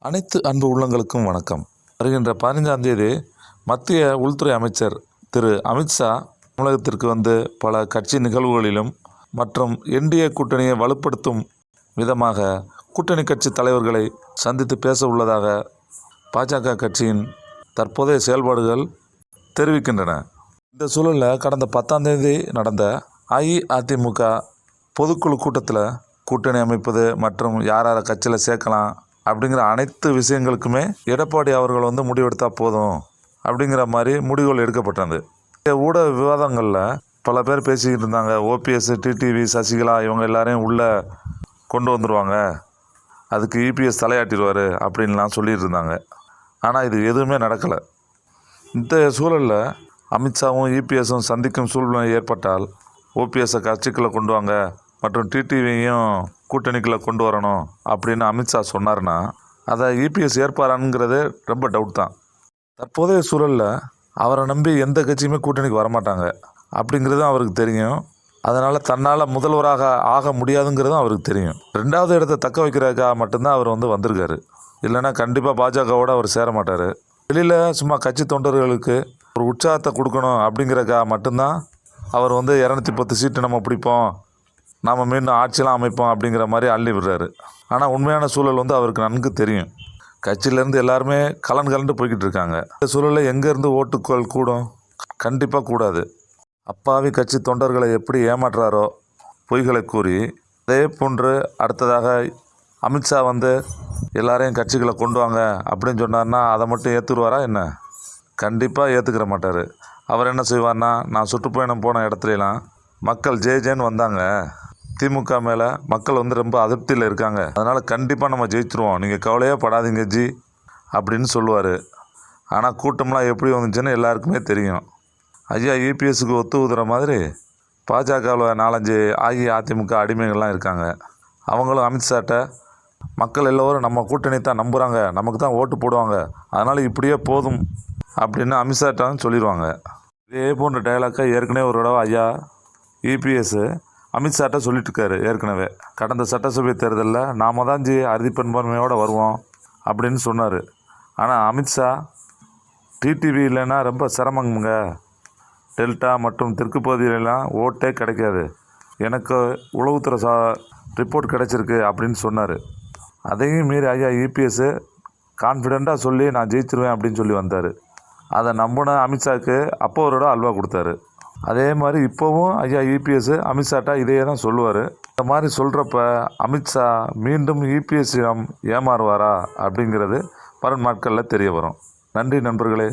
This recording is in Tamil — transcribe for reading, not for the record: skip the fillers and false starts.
அனைத்து அன்பு உள்ளங்களுக்கும் வணக்கம். வருகின்ற 15ஆம் தேதி மத்திய உள்துறை அமைச்சர் திரு அமித்ஷா தமிழகத்திற்கு வந்து பல கட்சி நிகழ்வுகளிலும் மற்றும் என்டிஏ கூட்டணியை வலுப்படுத்தும் விதமாக கூட்டணி கட்சி தலைவர்களை சந்தித்து பேச உள்ளதாக பாஜக கட்சியின் தற்போதைய செயல்பாடுகள் தெரிவிக்கின்றன. இந்த சூழலில் கடந்த 10ஆம் தேதி நடந்த அஇஅதிமுக பொதுக்குழு கூட்டத்தில் கூட்டணி அமைப்பது மற்றும் யார் யாரை கட்சியில் சேர்க்கலாம் அப்படிங்கிற அனைத்து விஷயங்களுக்குமே எடப்பாடி அவர்கள் வந்து முடிவெடுத்தால் போதும் அப்படிங்கிற மாதிரி முடிவுகள் எடுக்கப்பட்டது. ஊடக விவாதங்களில் பல பேர் பேசிக்கிட்டு இருந்தாங்க. ஓபிஎஸ், டிடிவி, சசிகலா இவங்க எல்லாரையும் உள்ளே கொண்டு வந்துடுவாங்க, அதுக்கு இபிஎஸ் தலையாட்டிடுவார் அப்படின்லாம் சொல்லிட்டு இருந்தாங்க. ஆனால் இது எதுவுமே நடக்கலை. இந்த சூழலில் அமித்ஷாவும் இபிஎஸும் சந்திக்கும் சூழ்நிலை ஏற்பட்டால் ஓபிஎஸ்ஸை கட்சிக்குள்ளே கொண்டு வாங்க மற்றும் டிடிவியையும் கூட்டணிக்குள்ளே கொண்டு வரணும் அப்படின்னு அமித்ஷா சொன்னார்னா அதை இபிஎஸ் ஏற்பாரானுங்கிறது ரொம்ப டவுட் தான். தற்போதைய சூழலில் அவரை நம்பி எந்த கட்சியுமே கூட்டணிக்கு வரமாட்டாங்க அப்படிங்கிறதும் அவருக்கு தெரியும். அதனால் தன்னால் முதல்வராக ஆக முடியாதுங்கிறதும் அவருக்கு தெரியும். 2வது இடத்தை தக்க வைக்கிறதுக்காக மட்டும்தான் அவர் வந்து வந்திருக்காரு. இல்லைன்னா கண்டிப்பாக பாஜகவோடு அவர் சேர மாட்டார். வெளியில் சும்மா கட்சி தொண்டர்களுக்கு ஒரு உற்சாகத்தை கொடுக்கணும் அப்படிங்கிறக்காக மட்டும்தான் அவர் வந்து 210 சீட்டு நம்ம பிடிப்போம், நாம் மீண்டும் ஆட்சியெலாம் அமைப்போம் அப்படிங்கிற மாதிரி அள்ளி விடுறாரு. ஆனால் உண்மையான சூழல் வந்து அவருக்கு நன்கு தெரியும். கட்சியிலேருந்து எல்லாருமே கலண்டு போய்கிட்டு இருக்காங்க. இந்த சூழலில் எங்கேருந்து ஓட்டுக்கள் கூடும்? கண்டிப்பாக கூடாது. அப்பாவி கட்சி தொண்டர்களை எப்படி ஏமாற்றுறாரோ பொய்களை கூறி, அதே போன்று அடுத்ததாக அமித்ஷா வந்து எல்லாரையும் கட்சிகளை கொண்டு வாங்க அப்படின்னு சொன்னார்னா அதை மட்டும் ஏற்றுருவாரா என்ன? கண்டிப்பாக ஏற்றுக்கிற மாட்டார். அவர் என்ன செய்வார்னா, நான் சுற்றுப்பயணம் போன இடத்துலலாம் மக்கள் ஜேன்னு வந்தாங்க, திமுக மேலே மக்கள் வந்து ரொம்ப அதிருப்தியில் இருக்காங்க, அதனால் கண்டிப்பாக நம்ம ஜெயிச்சிருவோம், நீங்கள் கவலையே படாதீங்க ஜி அப்படின்னு சொல்லுவார். ஆனால் கூட்டம்லாம் எப்படி வந்துச்சுன்னு எல்லாருக்குமே தெரியும். ஐயா இபிஎஸ்க்கு ஒத்து ஊதுற மாதிரி பாஜகவில் 4-5 அஇஅதிமுக அடிமைகள்லாம் இருக்காங்க. அவங்களும் அமித்ஷாட்ட மக்கள் எல்லோரும் நம்ம கூட்டணி தான் நம்புகிறாங்க, நமக்கு தான் ஓட்டு போடுவாங்க, அதனால் இப்படியே போதும் அப்படின்னு அமித்ஷாட்டான்னு சொல்லிடுவாங்க. இதே போன்ற டைலாக்கை ஏற்கனவே ஒரு தடவை ஐயா இபிஎஸ் அமித்ஷாட்ட சொல்லிட்டு இருக்காரு. ஏற்கனவே கடந்த சட்டசபை தேர்தலில் நாம தான் அறுதிப்பெரும்பான்மையோடு வருவோம் அப்படின்னு சொன்னார். ஆனால் அமித்ஷா டிடிவி இல்லைன்னா ரொம்ப சிரமங்க, டெல்டா மற்றும் தெற்கு பகுதியிலலாம் ஓட்டே கிடைக்காது, எனக்கு உளவுத்துறை ரிப்போர்ட் கிடைச்சிருக்கு அப்படின்னு சொன்னார். அதையும் மீறி ஐயா இபிஎஸ் கான்ஃபிடெண்ட்டாக சொல்லி நான் ஜெயிச்சிருவேன் அப்படின்னு சொல்லி வந்தார். அதை நம்பின அமித்ஷாவுக்கு அப்போ ஒரு இடம் அல்வா கொடுத்தாரு. அதே மாதிரி இப்போவும் ஐயா இபிஎஸ் அமித்ஷாட்டா இதையே தான் சொல்லுவார். இந்த மாதிரி சொல்கிறப்ப அமித்ஷா மீண்டும் இபிஎஸ்ஸிடம் ஏமாறுவாரா அப்படிங்கிறது வரும் நாட்களில் தெரிய வரும். நன்றி நண்பர்களே.